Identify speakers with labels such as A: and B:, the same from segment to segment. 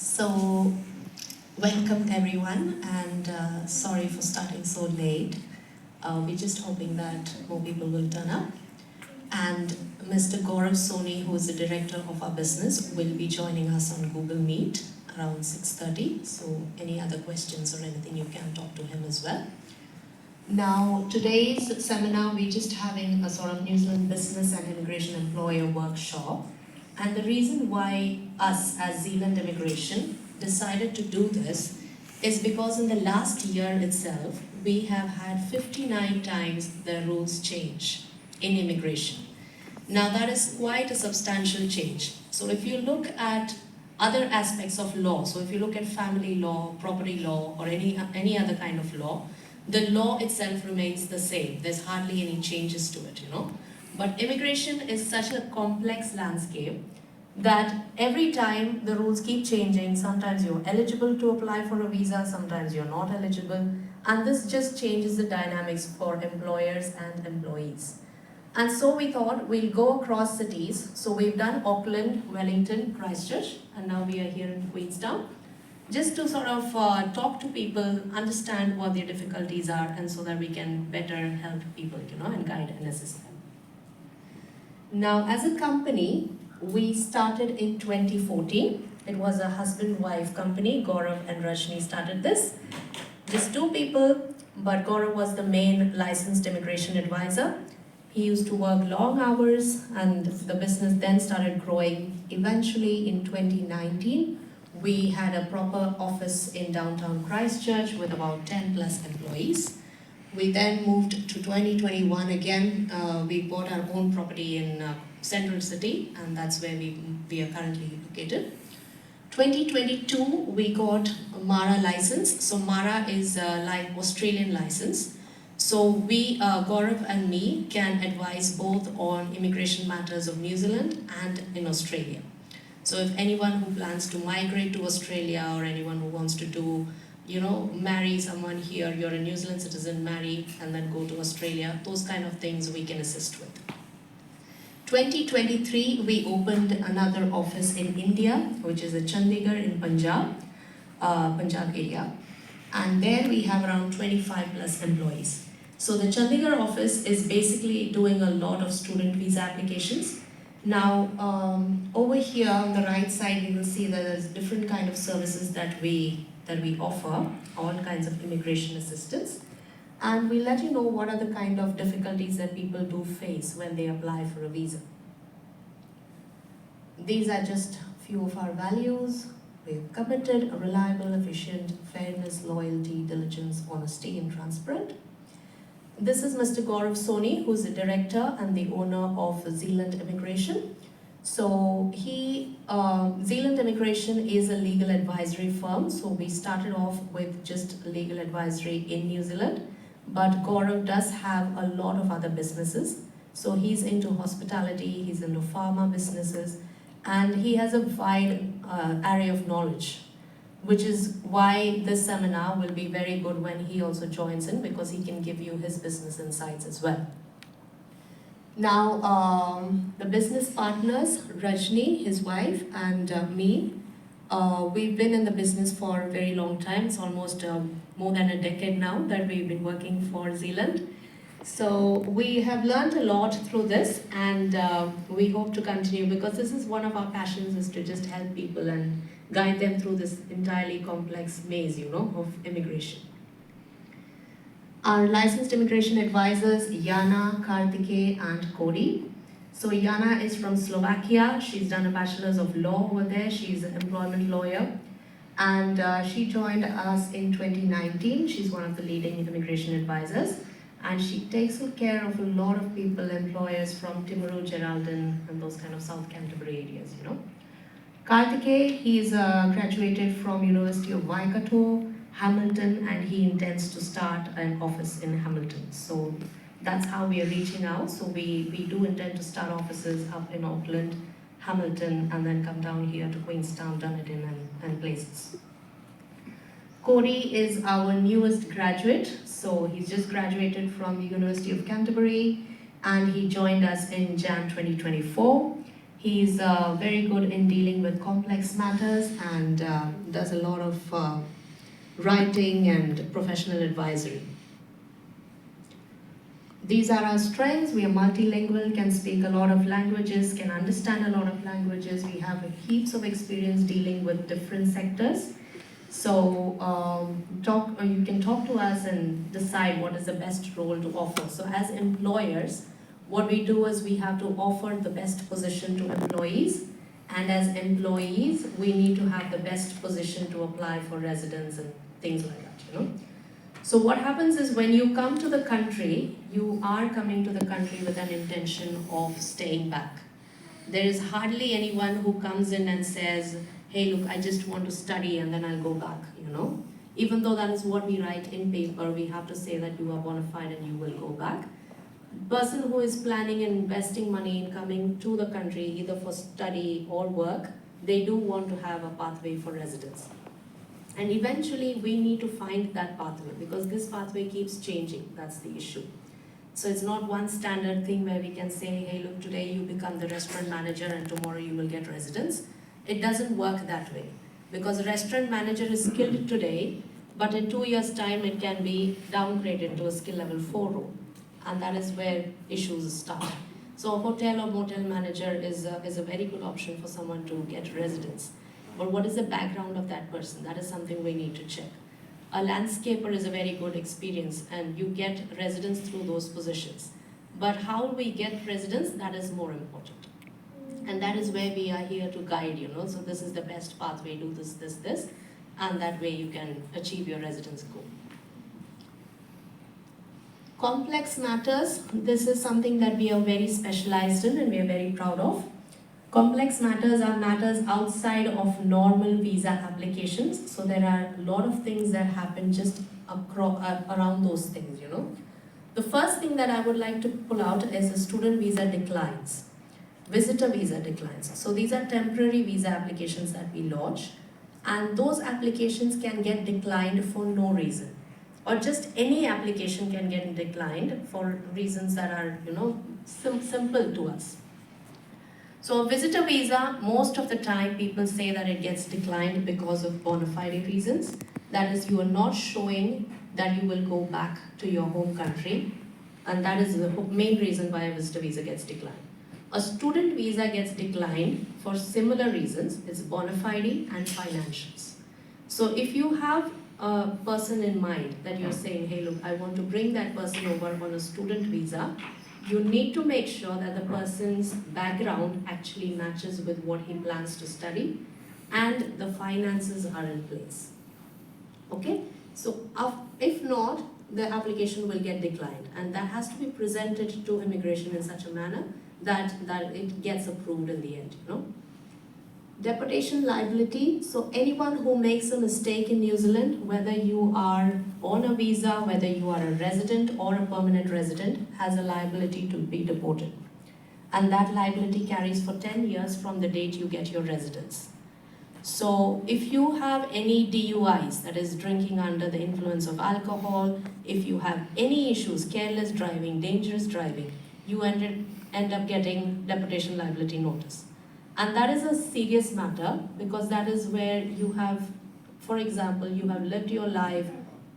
A: So, welcome everyone, and sorry for starting so late. We're just hoping that more people will turn up. And Mr. Gaurav Soni, who is the director of our business, will be joining us on Google Meet around 6:30. So, any other questions or anything, you can talk to him as well. Now, today's seminar, we're just having a sort of New Zealand business and immigration employer workshop. And the reason why us as Zealand Immigration decided to do this is because in the last year itself, we have had 59 times the rules change in immigration. Now that is quite a substantial change. So if you look at other aspects of law, so if you look at family law, property law, or any other kind of law, the law itself remains the same. There's hardly any changes to it, But immigration is such a complex landscape that every time the rules keep changing. Sometimes you're eligible to apply for a visa, sometimes you're not eligible, and this just changes the dynamics for employers and employees. And so we thought we'll go across cities. So we've done Auckland, Wellington, Christchurch, and now we are here in Queenstown, just to sort of talk to people, understand what their difficulties are, and so that we can better help people, and guide and assist them. Now, as a company, we started in 2014. It was a husband-wife company. Gaurav and Rajni started this. Just two people, but Gaurav was the main licensed immigration advisor. He used to work long hours, and the business then started growing. Eventually, in 2019, we had a proper office in downtown Christchurch with about 10 plus employees. We then moved to 2021 again. We bought our own property in Central City, and that's where we are currently located. 2022, we got a MARA license. So MARA is like Australian license. So we, Gaurav and me, can advise both on immigration matters of New Zealand and in Australia. So if anyone who plans to migrate to Australia, or anyone who wants to do, marry someone here, you're a New Zealand citizen, marry and then go to Australia, those kind of things we can assist with. 2023, we opened another office in India, which is in Chandigarh in Punjab area. And there we have around 25 plus employees. So the Chandigarh office is basically doing a lot of student visa applications. Now, over here on the right side, you will see that there's different kind of services that we offer, all kinds of immigration assistance. And we'll let you know what are the kind of difficulties that people do face when they apply for a visa. These are just a few of our values. We're committed, reliable, efficient, fairness, loyalty, diligence, honesty, and transparent. This is Mr. Gaurav Soni, who's the director and the owner of Zealand Immigration. So Zealand Immigration is a legal advisory firm. So we started off with just legal advisory in New Zealand, but Gaurav does have a lot of other businesses. So he's into hospitality, he's into pharma businesses, and he has a wide array of knowledge, which is why this seminar will be very good when he also joins in, because he can give you his business insights as well. Now, the business partners, Rajni, his wife, and me, we've been in the business for a very long time. It's almost more than a decade now that we've been working for Zealand. So we have learned a lot through this, and we hope to continue, because this is one of our passions, is to just help people and guide them through this entirely complex maze, of immigration. Our licensed immigration advisors, Yana, Kartike, and Cody. So Yana is from Slovakia. She's done a bachelor's of law over there. She's an employment lawyer. And she joined us in 2019. She's one of the leading immigration advisors. And she takes care of a lot of people, employers from Timaru, Geraldton, and those kind of South Canterbury areas, Kartike, he's graduated from University of Waikato, Hamilton, and he intends to start an office in Hamilton. So that's how we are reaching out. So we do intend to start offices up in Auckland, Hamilton, and then come down here to Queenstown, Dunedin, and places. Cody is our newest graduate. So he's just graduated from the University of Canterbury, and he joined us in Jan 2024. He's very good in dealing with complex matters and does a lot of writing and professional advisory. These are our strengths. We are multilingual, can speak a lot of languages, can understand a lot of languages. We have heaps of experience dealing with different sectors. So you can talk to us and decide what is the best role to offer. So as employers, what we do is we have to offer the best position to employees, and as employees, we need to have the best position to apply for residence and things like that, So what happens is when you come to the country, you are coming to the country with an intention of staying back. There is hardly anyone who comes in and says, hey, look, I just want to study and then I'll go back, Even though that is what we write in paper, we have to say that you are bona fide and you will go back. The person who is planning and investing money in coming to the country, either for study or work, they do want to have a pathway for residence. And eventually we need to find that pathway because this pathway keeps changing. That's the issue. So it's not one standard thing where we can say, hey, look, today you become the restaurant manager and tomorrow you will get residence. It doesn't work that way because a restaurant manager is skilled today, but in 2 years' time it can be downgraded to a skill level 4 role. And that is where issues start. So a hotel or motel manager is a very good option for someone to get residence. But what is the background of that person? That is something we need to check. A landscaper is a very good experience and you get residence through those positions. But how we get residence, that is more important. And that is where we are here to guide, So this is the best pathway, do this, and that way you can achieve your residence goal. Complex matters, this is something that we are very specialized in and we are very proud of. Complex matters are matters outside of normal visa applications. So there are a lot of things that happen just around those things, The first thing that I would like to pull out is the student visa declines, visitor visa declines. So these are temporary visa applications that we launch, and those applications can get declined for no reason. Or just any application can get declined for reasons that are, simple to us. So a visitor visa, most of the time people say that it gets declined because of bona fide reasons. That is, you are not showing that you will go back to your home country, and that is the main reason why a visitor visa gets declined. A student visa gets declined for similar reasons. It's bona fide and financials. So if you have a person in mind that you're saying, hey, look, I want to bring that person over on a student visa, you need to make sure that the person's background actually matches with what he plans to study and the finances are in place. Okay? So if not, the application will get declined, and that has to be presented to immigration in such a manner that it gets approved in the end, Deportation liability, so anyone who makes a mistake in New Zealand, whether you are on a visa, whether you are a resident or a permanent resident, has a liability to be deported. And that liability carries for 10 years from the date you get your residence. So if you have any DUIs, that is drinking under the influence of alcohol, if you have any issues, careless driving, dangerous driving, you end up getting deportation liability notice. And that is a serious matter because that is where you have, for example, you have lived your life,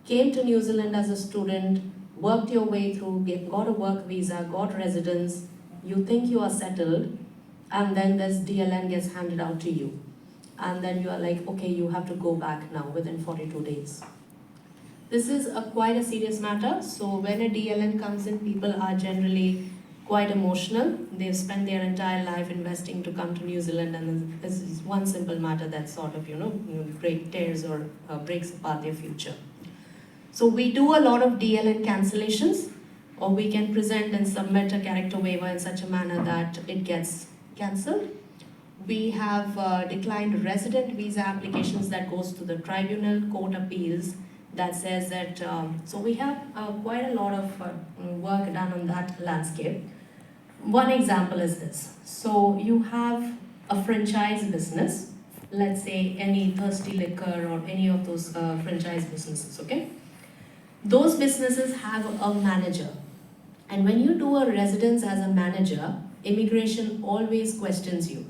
A: came to New Zealand as a student, worked your way through, got a work visa, got residence, you think you are settled, and then this DLN gets handed out to you. And then you are like, okay, you have to go back now within 42 days. This is quite a serious matter. So when a DLN comes in, people are generally quite emotional. They've spent their entire life investing to come to New Zealand, and this is one simple matter that sort of, tears or breaks apart their future. So we do a lot of DLN cancellations, or we can present and submit a character waiver in such a manner that it gets cancelled. We have declined resident visa applications that goes to the tribunal, court appeals, that says that, so we have quite a lot of work done on that landscape. One example is this. So you have a franchise business, let's say any Thirsty Liquor or any of those franchise businesses, okay? Those businesses have a manager. And when you do a residence as a manager, immigration always questions you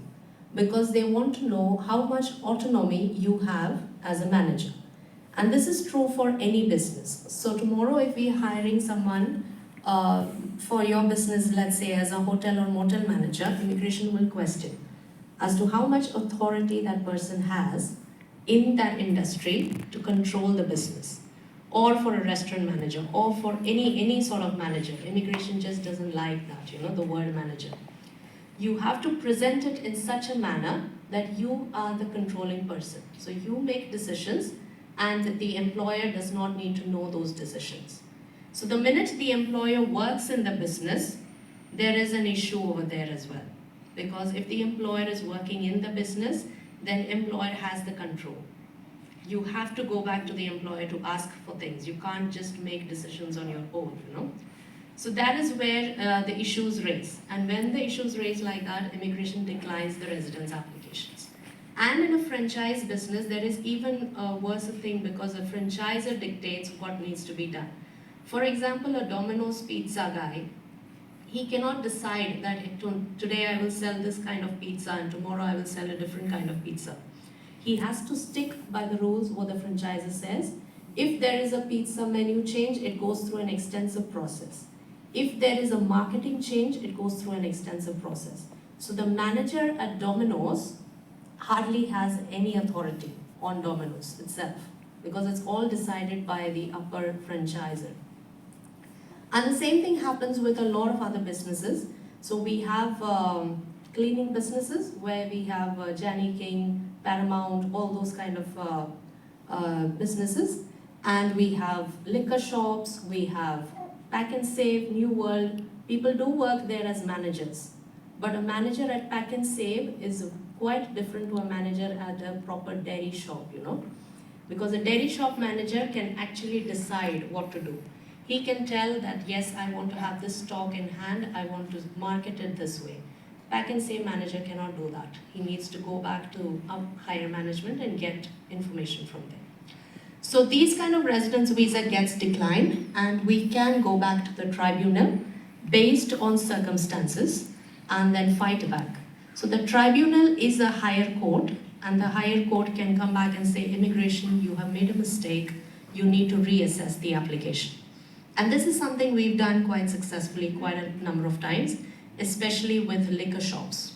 A: because they want to know how much autonomy you have as a manager. And this is true for any business. So tomorrow if we are hiring someone for your business, let's say as a hotel or motel manager, immigration will question as to how much authority that person has in that industry to control the business. Or for a restaurant manager, or for any sort of manager. Immigration just doesn't like that, the word manager. You have to present it in such a manner that you are the controlling person. So you make decisions and the employer does not need to know those decisions. So the minute the employer works in the business, there is an issue over there as well. Because if the employer is working in the business, then employer has the control. You have to go back to the employer to ask for things. You can't just make decisions on your own. So that is where the issues raise. And when the issues raise like that, immigration declines the residence applications. And in a franchise business, there is even a worse thing because a franchisor dictates what needs to be done. For example, a Domino's pizza guy, he cannot decide that today I will sell this kind of pizza and tomorrow I will sell a different kind of pizza. He has to stick by the rules what the franchisor says. If there is a pizza menu change, it goes through an extensive process. If there is a marketing change, it goes through an extensive process. So the manager at Domino's hardly has any authority on Domino's itself because it's all decided by the upper franchisor. And the same thing happens with a lot of other businesses. So we have cleaning businesses where we have Jenny King, Paramount, all those kind of businesses. And we have liquor shops, we have Pack and Save, New World. People do work there as managers. But a manager at Pack and Save is quite different to a manager at a proper dairy shop, Because a dairy shop manager can actually decide what to do. He can tell that, yes, I want to have this stock in hand, I want to market it this way. Pack and Save manager cannot do that. He needs to go back to higher management and get information from them. So these kind of residence visa gets declined and we can go back to the tribunal based on circumstances and then fight back. So the tribunal is a higher court and the higher court can come back and say, immigration, you have made a mistake, you need to reassess the application. And this is something we've done quite successfully quite a number of times, especially with liquor shops.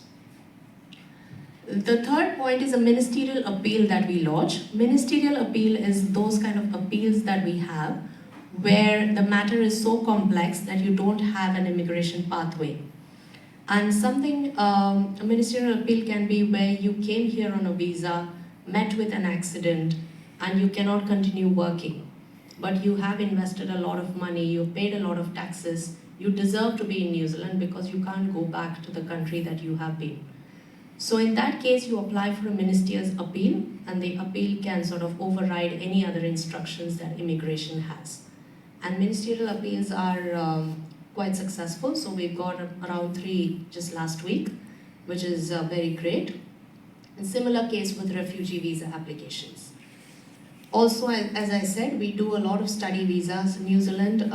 A: The third point is a ministerial appeal that we lodge. Ministerial appeal is those kind of appeals that we have where the matter is so complex that you don't have an immigration pathway. And a ministerial appeal can be where you came here on a visa, met with an accident, and you cannot continue working. But you have invested a lot of money, you've paid a lot of taxes, you deserve to be in New Zealand because you can't go back to the country that you have been. So in that case, you apply for a ministerial appeal and the appeal can sort of override any other instructions that immigration has. And ministerial appeals are quite successful. So we've got around 3 just last week, which is very great. And similar case with refugee visa applications. Also, as I said, we do a lot of study visas in New Zealand,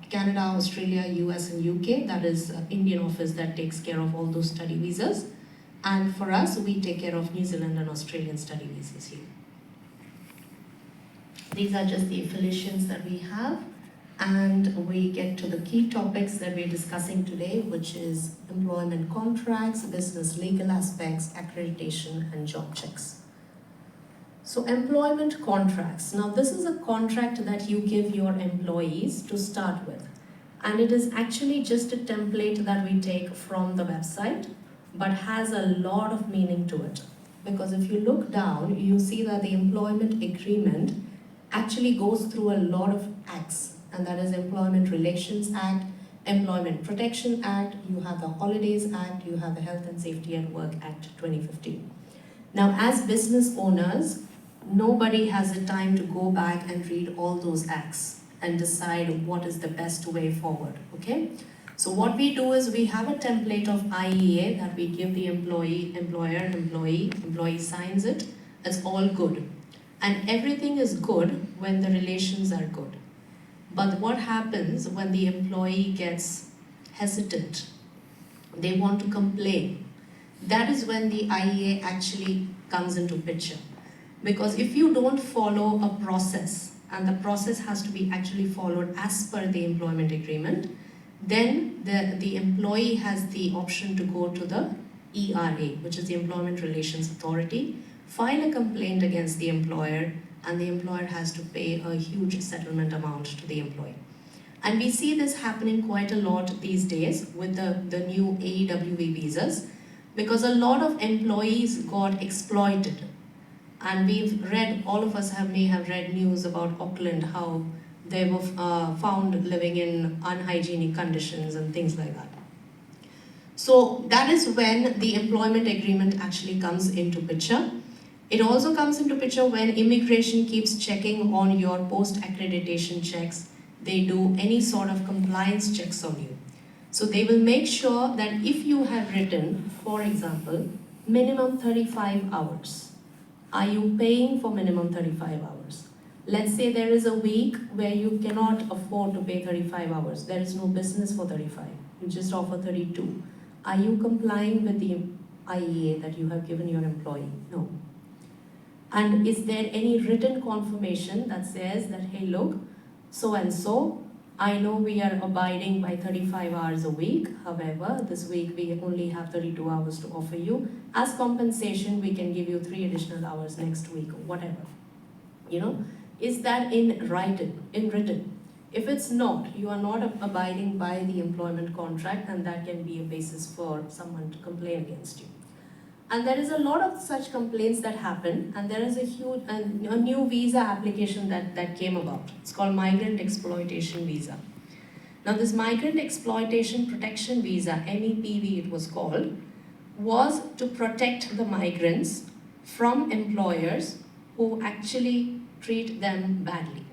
A: Canada, Australia, US and UK. That is Indian office that takes care of all those study visas. And for us, we take care of New Zealand and Australian study visas here. These are just the affiliations that we have. And we get to the key topics that we're discussing today, which is employment contracts, business legal aspects, accreditation, and job checks. So employment contracts. Now this is a contract that you give your employees to start with. And it is actually just a template that we take from the website, but has a lot of meaning to it. Because if you look down, you see that the employment agreement actually goes through a lot of acts. And that is Employment Relations Act, Employment Protection Act, you have the Holidays Act, you have the Health and Safety at Work Act 2015. Now as business owners, nobody has the time to go back and read all those acts and decide what is the best way forward, okay? So what we do is we have a template of IEA that we give the employee signs it, it's all good. And everything is good when the relations are good. But what happens when the employee gets hesitant they want to complain. That is when the IEA actually comes into picture. Because if you don't follow a process, and the process has to be actually followed as per the employment agreement, then the employee has the option to go to the ERA, which is the Employment Relations Authority, file a complaint against the employer, and the employer has to pay a huge settlement amount to the employee. And we see this happening quite a lot these days with the new AEWV visas, because a lot of employees got exploited. And we've read, all of us may have read news about Auckland, how they were found living in unhygienic conditions and things like that. So that is when the employment agreement actually comes into picture. It also comes into picture when immigration keeps checking on your post-accreditation checks. They do any sort of compliance checks on you. So they will make sure that if you have written, for example, minimum 35 hours, are you paying for minimum 35 hours? Let's say there is a week where you cannot afford to pay 35 hours. There is no business for 35. You just offer 32. Are you complying with the IEA that you have given your employee? No. And is there any written confirmation that says that, hey, look, so and so, I know we are abiding by 35 hours a week. However, this week we only have 32 hours to offer you. As compensation, we can give you 3 additional hours next week or whatever. Is that in written? If it's not, you are not abiding by the employment contract, and that can be a basis for someone to complain against you. And there is a lot of such complaints that happen, and there is a new visa application that came about. It's called Migrant Exploitation Visa. Now this Migrant Exploitation Protection Visa, MEPV it was called, was to protect the migrants from employers who actually treat them badly.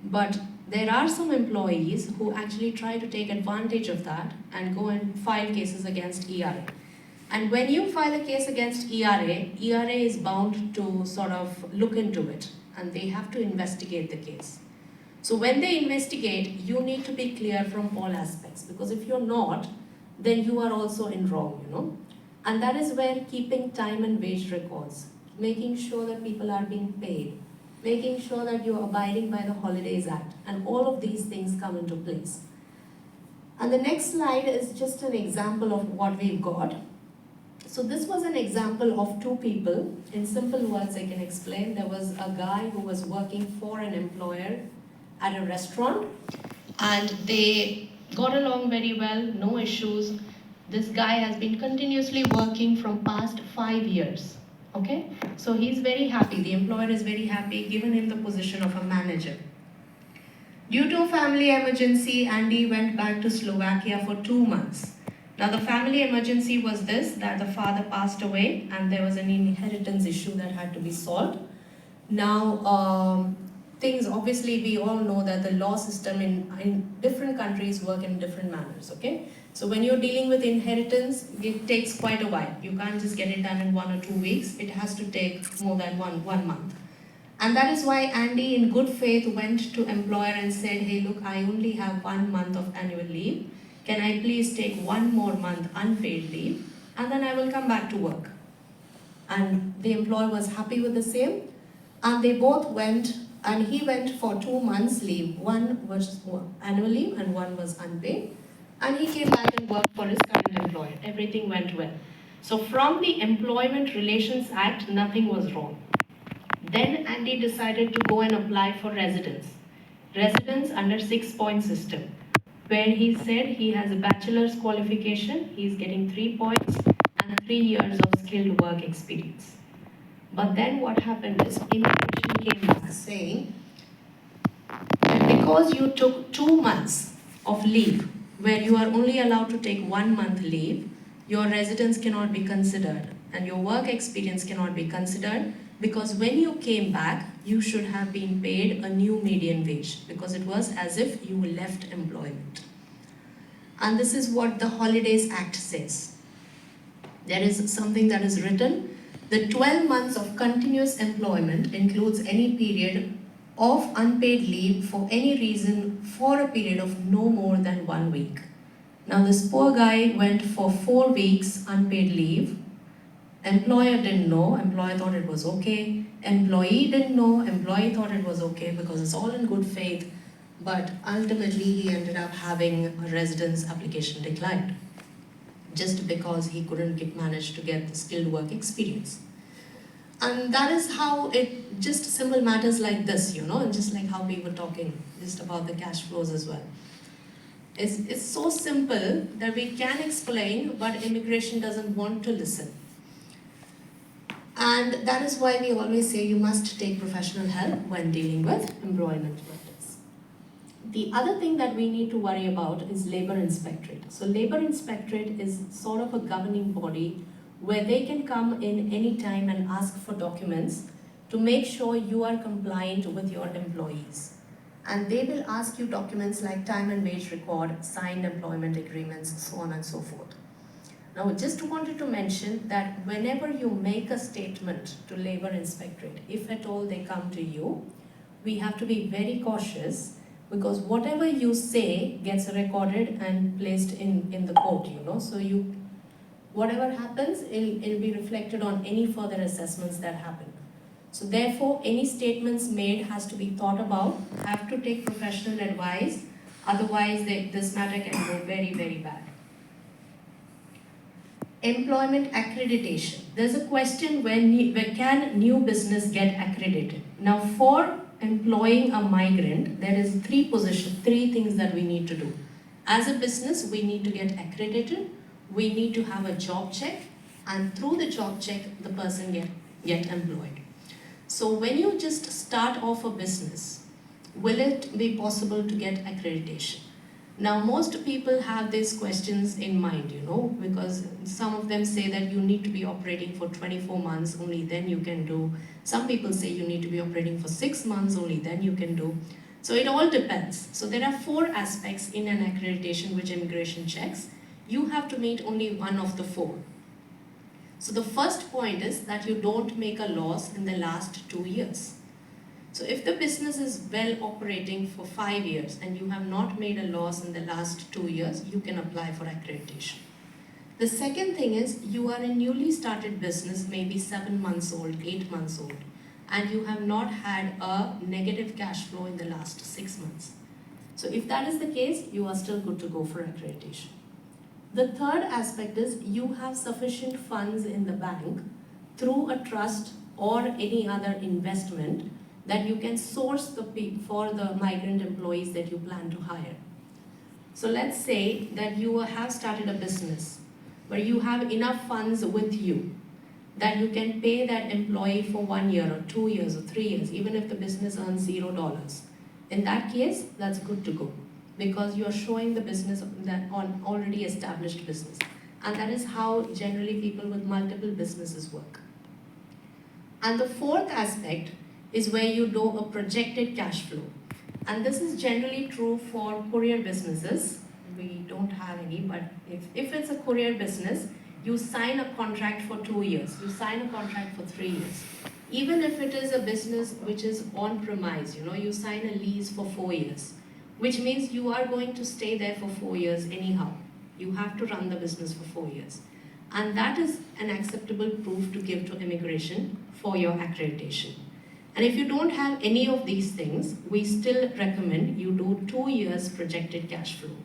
A: But there are some employees who actually try to take advantage of that and go and file cases against ERA. And when you file a case against ERA is bound to sort of look into it, and they have to investigate the case. So when they investigate, you need to be clear from all aspects, because if you're not, then you are also in wrong, And that is where keeping time and wage records, making sure that people are being paid, making sure that you're abiding by the Holidays Act, and all of these things come into place. And the next slide is just an example of what we've got. So this was an example of 2 people. In simple words, I can explain. There was a guy who was working for an employer at a restaurant, and they got along very well, no issues. This guy has been continuously working from past 5 years. Okay? So he's very happy. The employer is very happy, given him the position of a manager. Due to a family emergency, Andy went back to Slovakia for 2 months. Now the family emergency was this, that the father passed away and there was an inheritance issue that had to be solved. Now things, obviously we all know that the law system in different countries work in different manners, okay? So when you're dealing with inheritance, it takes quite a while. You can't just get it done in 1 or 2 weeks. It has to take more than one month. And that is why Andy, in good faith, went to employer and said, hey, look, I only have 1 month of annual leave. Can I please take 1 more month unpaid leave, and then I will come back to work? And the employer was happy with the same, and they both went, and he went for 2 months leave. 1 was annual leave and 1 was unpaid. And he came back and worked for his current employer. Everything went well. So from the Employment Relations Act, nothing was wrong. Then Andy decided to go and apply for residence under 6-point system, where he said he has a bachelor's qualification, he's getting 3 points and 3 years of skilled work experience. But then what happened is immigration came back saying that because you took 2 months of leave, where you are only allowed to take 1 month leave, your residence cannot be considered and your work experience cannot be considered, because when you came back, you should have been paid a new median wage, because it was as if you left employment. And this is what the Holidays Act says. There is something that is written. The 12 months of continuous employment includes any period of unpaid leave for any reason for a period of no more than 1 week. Now this poor guy went for 4 weeks unpaid leave. Employer didn't know, employer thought it was okay. Employee didn't know, employee thought it was okay because it's all in good faith. But ultimately he ended up having a residence application declined just because he couldn't manage to get the skilled work experience. And that is how it, just simple matters like this, and just like how we were talking just about the cash flows as well. It's so simple that we can explain, but immigration doesn't want to listen. And that is why we always say you must take professional help when dealing with employment matters. The other thing that we need to worry about is labor inspectorate. So labor inspectorate is sort of a governing body where they can come in any time and ask for documents to make sure you are compliant with your employees. And they will ask you documents like time and wage record, signed employment agreements, so on and so forth. Now, just wanted to mention that whenever you make a statement to Labor Inspectorate, if at all they come to you, we have to be very cautious because whatever you say gets recorded and placed in the court, So whatever happens, it'll be reflected on any further assessments that happen. So therefore, any statements made has to be thought about, have to take professional advice, otherwise this matter can go very, very bad. Employment accreditation. There's a question where can new business get accredited? Now for employing a migrant, there is three things that we need to do. As a business, we need to get accredited, we need to have a job check, and through the job check, the person get employed. So when you just start off a business, will it be possible to get accreditation? Now most people have these questions in mind, because some of them say that you need to be operating for 24 months, only then you can do. Some people say you need to be operating for 6 months, only then you can do. So it all depends. So there are 4 aspects in an accreditation which immigration checks. You have to meet only one of the 4. So the first point is that you don't make a loss in the last 2 years. So if the business is well operating for 5 years and you have not made a loss in the last 2 years, you can apply for accreditation. The second thing is you are a newly started business, maybe 7 months old, 8 months old, and you have not had a negative cash flow in the last 6 months. So if that is the case, you are still good to go for accreditation. The third aspect is you have sufficient funds in the bank through a trust or any other investment that you can source for the migrant employees that you plan to hire. So let's say that you have started a business where you have enough funds with you that you can pay that employee for 1 year or 2 years or 3 years, even if the business earns $0. In that case, that's good to go, because you are showing the business that on already established business. And that is how generally people with multiple businesses work. And the fourth aspect is where you do a projected cash flow. And this is generally true for courier businesses. We don't have any, but if it's a courier business, you sign a contract for 2 years, you sign a contract for 3 years. Even if it is a business which is on premise, you sign a lease for 4 years. Which means you are going to stay there for 4 years anyhow. You have to run the business for 4 years. And that is an acceptable proof to give to immigration for your accreditation. And if you don't have any of these things, we still recommend you do 2 years projected cash flow.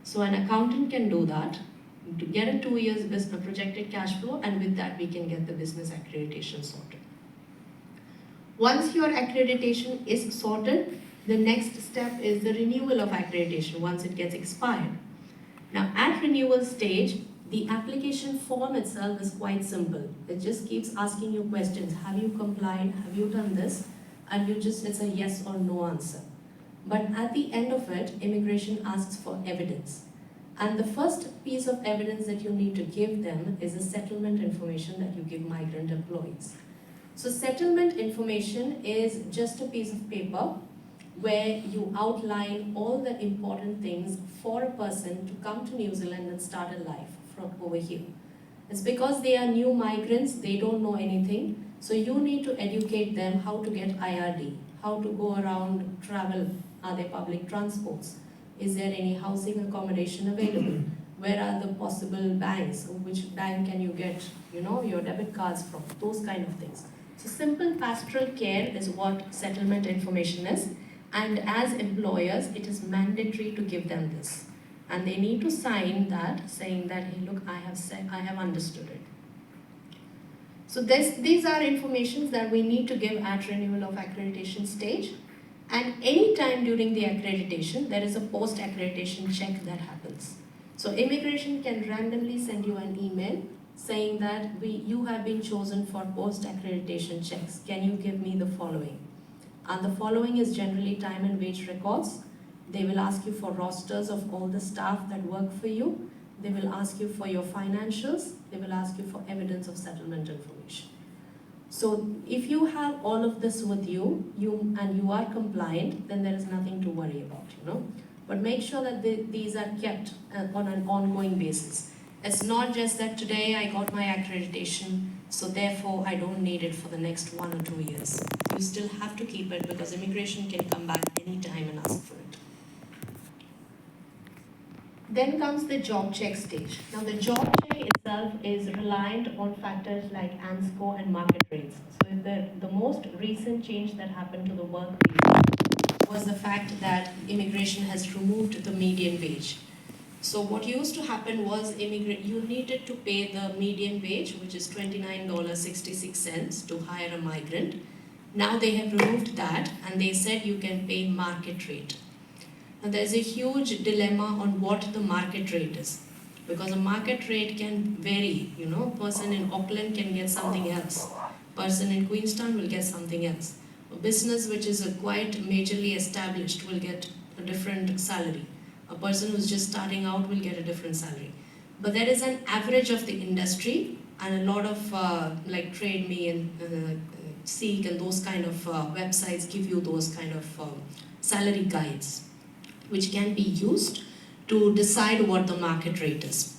A: So an accountant can do that, to get a 2 years business projected cash flow, and with that we can get the business accreditation sorted. Once your accreditation is sorted, the next step is the renewal of accreditation once it gets expired. Now at renewal stage, the application form itself is quite simple. It just keeps asking you questions. Have you complied? Have you done this? And it's a yes or no answer. But at the end of it, immigration asks for evidence. And the first piece of evidence that you need to give them is the settlement information that you give migrant employees. So settlement information is just a piece of paper where you outline all the important things for a person to come to New Zealand and start a life from over here. It's because they are new migrants, they don't know anything, so you need to educate them how to get IRD, how to go around, travel, are there public transports, Is there any housing accommodation available? Where are the possible banks? Which bank can you get, your debit cards from? Those kind of things. So simple pastoral care is what settlement information is. And as employers, it is mandatory to give them this. And they need to sign that, saying that, hey, look, I have understood it. So these are informations that we need to give at renewal of accreditation stage. And any time during the accreditation, there is a post-accreditation check that happens. So immigration can randomly send you an email saying that you have been chosen for post-accreditation checks. Can you give me the following? And the following is generally time and wage records. They will ask you for rosters of all the staff that work for you. They will ask you for your financials. They will ask you for evidence of settlement information. So if you have all of this with you, and you are compliant, then there is nothing to worry about, But make sure that these are kept on an ongoing basis. It's not just that today I got my accreditation, so therefore I don't need it for the next 1 or 2 years. You still have to keep it because immigration can come back anytime and ask for it. Then comes the job check stage. Now the job check itself is reliant on factors like ANSCO and market rates. So the most recent change that happened to the work visa was the fact that immigration has removed the median wage. So what used to happen was you needed to pay the median wage, which is $29.66 to hire a migrant. Now they have removed that and they said you can pay market rate. Now there's a huge dilemma on what the market rate is, because a market rate can vary. Person in Auckland can get something else. Person in Queenstown will get something else. A business which is quite majorly established will get a different salary. A person who's just starting out will get a different salary. But there is an average of the industry, and a lot of like Trade Me and Seek and those kind of websites give you those kind of salary guides, which can be used to decide what the market rate is.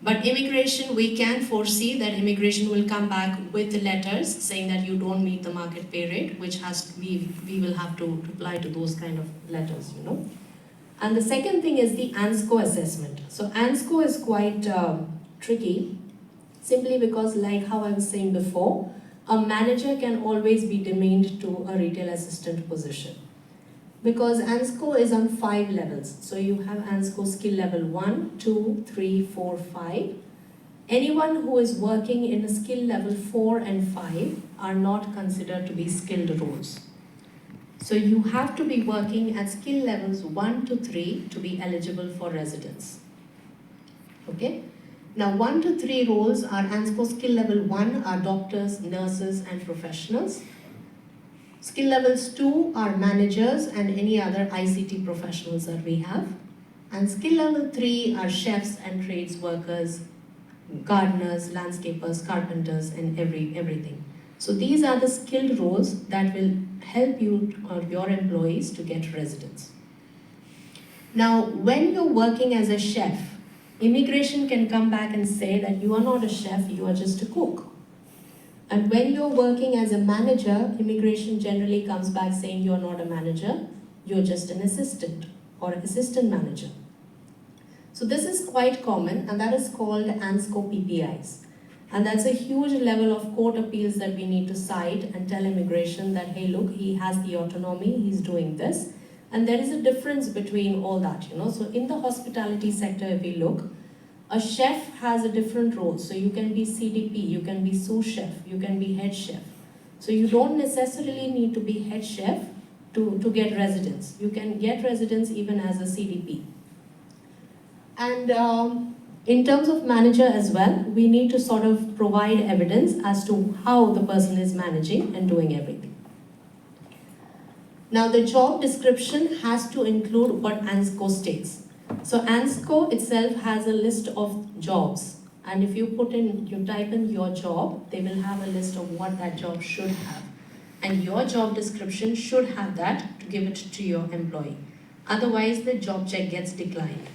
A: But immigration, we can foresee that immigration will come back with letters saying that you don't meet the market pay rate, which we will have to reply to those kind of letters, And the second thing is the ANSCO assessment. So ANSCO is quite tricky, simply because, like how I was saying before, a manager can always be demeaned to a retail assistant position. Because ANSCO is on 5 levels. So you have ANSCO skill level 1, 2, 3, 4, 5. Anyone who is working in a skill level 4 and 5 are not considered to be skilled roles. So you have to be working at skill levels 1 to 3 to be eligible for residence. Okay? Now 1 to 3 roles are ANSCO skill level 1 are doctors, nurses and professionals. Skill levels 2 are managers and any other ICT professionals that we have. And skill level 3 are chefs and trades workers, gardeners, landscapers, carpenters and everything. So these are the skilled roles that will help you or your employees to get residence. Now, when you're working as a chef, immigration can come back and say that you are not a chef, you are just a cook. And when you're working as a manager, immigration generally comes back saying you're not a manager, you're just an assistant or assistant manager. So this is quite common, and that is called ANSCO PPIs. And that's a huge level of court appeals that we need to cite and tell immigration that, hey, look, he has the autonomy, he's doing this. And there is a difference between all that, So in the hospitality sector, if we look, a chef has a different role. So you can be CDP, you can be sous chef, you can be head chef. So you don't necessarily need to be head chef to get residence. You can get residence even as a CDP. And in terms of manager as well, we need to sort of provide evidence as to how the person is managing and doing everything. Now the job description has to include what ANSCO states. So ANSCO itself has a list of jobs, and if you type in your job, they will have a list of what that job should have. And your job description should have that to give it to your employee. Otherwise, the job check gets declined.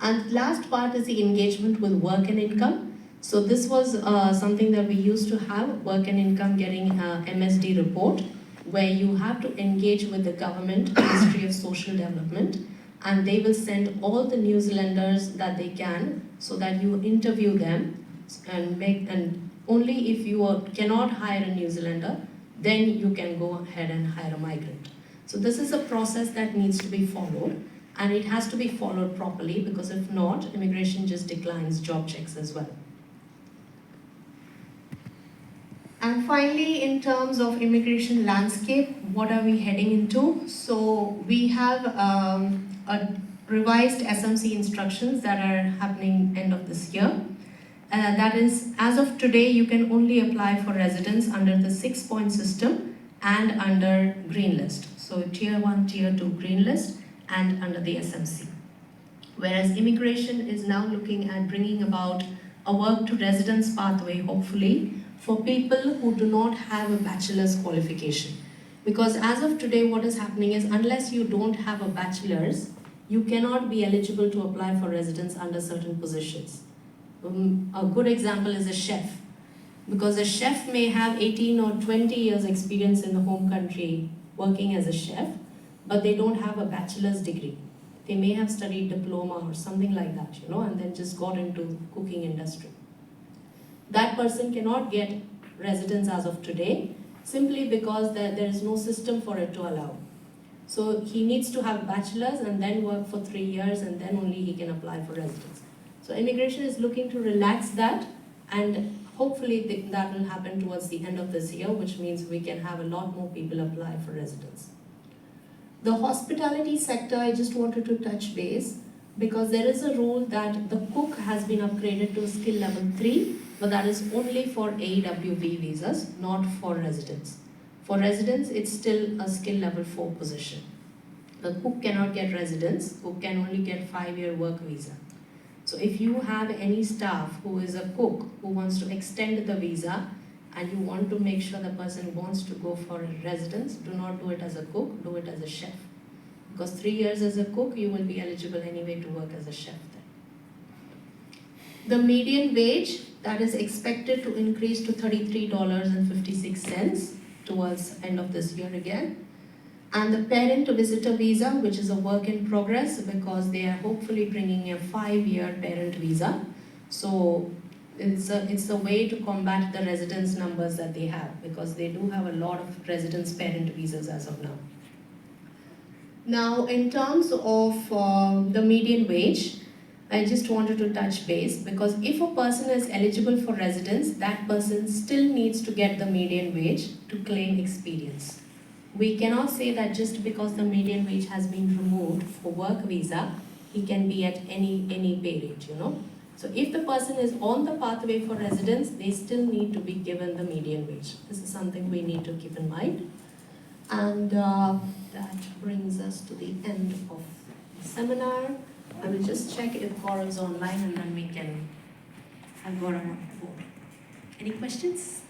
A: And last part is the engagement with work and income. So this was something that we used to have, work and income getting MSD report, where you have to engage with the government, Ministry of Social Development, and they will send all the New Zealanders that they can so that you interview them and only if you cannot hire a New Zealander, then you can go ahead and hire a migrant. So this is a process that needs to be followed, and it has to be followed properly, because if not, immigration just declines job checks as well. And finally, in terms of immigration landscape, what are we heading into? So we have a revised SMC instructions that are happening end of this year. That is, as of today, you can only apply for residence under the 6-point system and under green list. So tier 1, tier 2 green list and under the SMC. Whereas immigration is now looking at bringing about a work to residence pathway, hopefully, for people who do not have a bachelor's qualification. Because as of today, what is happening is, unless you don't have a bachelor's, you cannot be eligible to apply for residence under certain positions. A good example is a chef. Because a chef may have 18 or 20 years experience in the home country working as a chef, but they don't have a bachelor's degree. They may have studied diploma or something like that, and then just got into cooking industry. That person cannot get residence as of today, simply because there is no system for it to allow. So he needs to have a bachelor's and then work for 3 years, and then only he can apply for residence. So immigration is looking to relax that, and hopefully that will happen towards the end of this year, which means we can have a lot more people apply for residence. The hospitality sector, I just wanted to touch base, because there is a rule that the cook has been upgraded to skill level 3, but that is only for AWV visas, not for residents. For residents, it's still a skill level 4 position. The cook cannot get residence, cook can only get 5-year work visa. So if you have any staff who is a cook who wants to extend the visa, and you want to make sure the person wants to go for residence, do not do it as a cook, do it as a chef. Because 3 years as a cook, you will be eligible anyway to work as a chef then. The median wage, that is expected to increase to $33.56 towards end of this year again. And the parent visitor visa, which is a work in progress, because they are hopefully bringing a 5-year parent visa. So it's a way to combat the residence numbers that they have, because they do have a lot of residence parent visas as of now. Now, in terms of the median wage, I just wanted to touch base, because if a person is eligible for residence, that person still needs to get the median wage to claim experience. We cannot say that just because the median wage has been removed for work visa, he can be at any pay rate, So if the person is on the pathway for residence, they still need to be given the median wage. This is something we need to keep in mind. And that brings us to the end of the seminar. I will just check if Gaurav's online, and then we can have Gaurav on board. Any questions?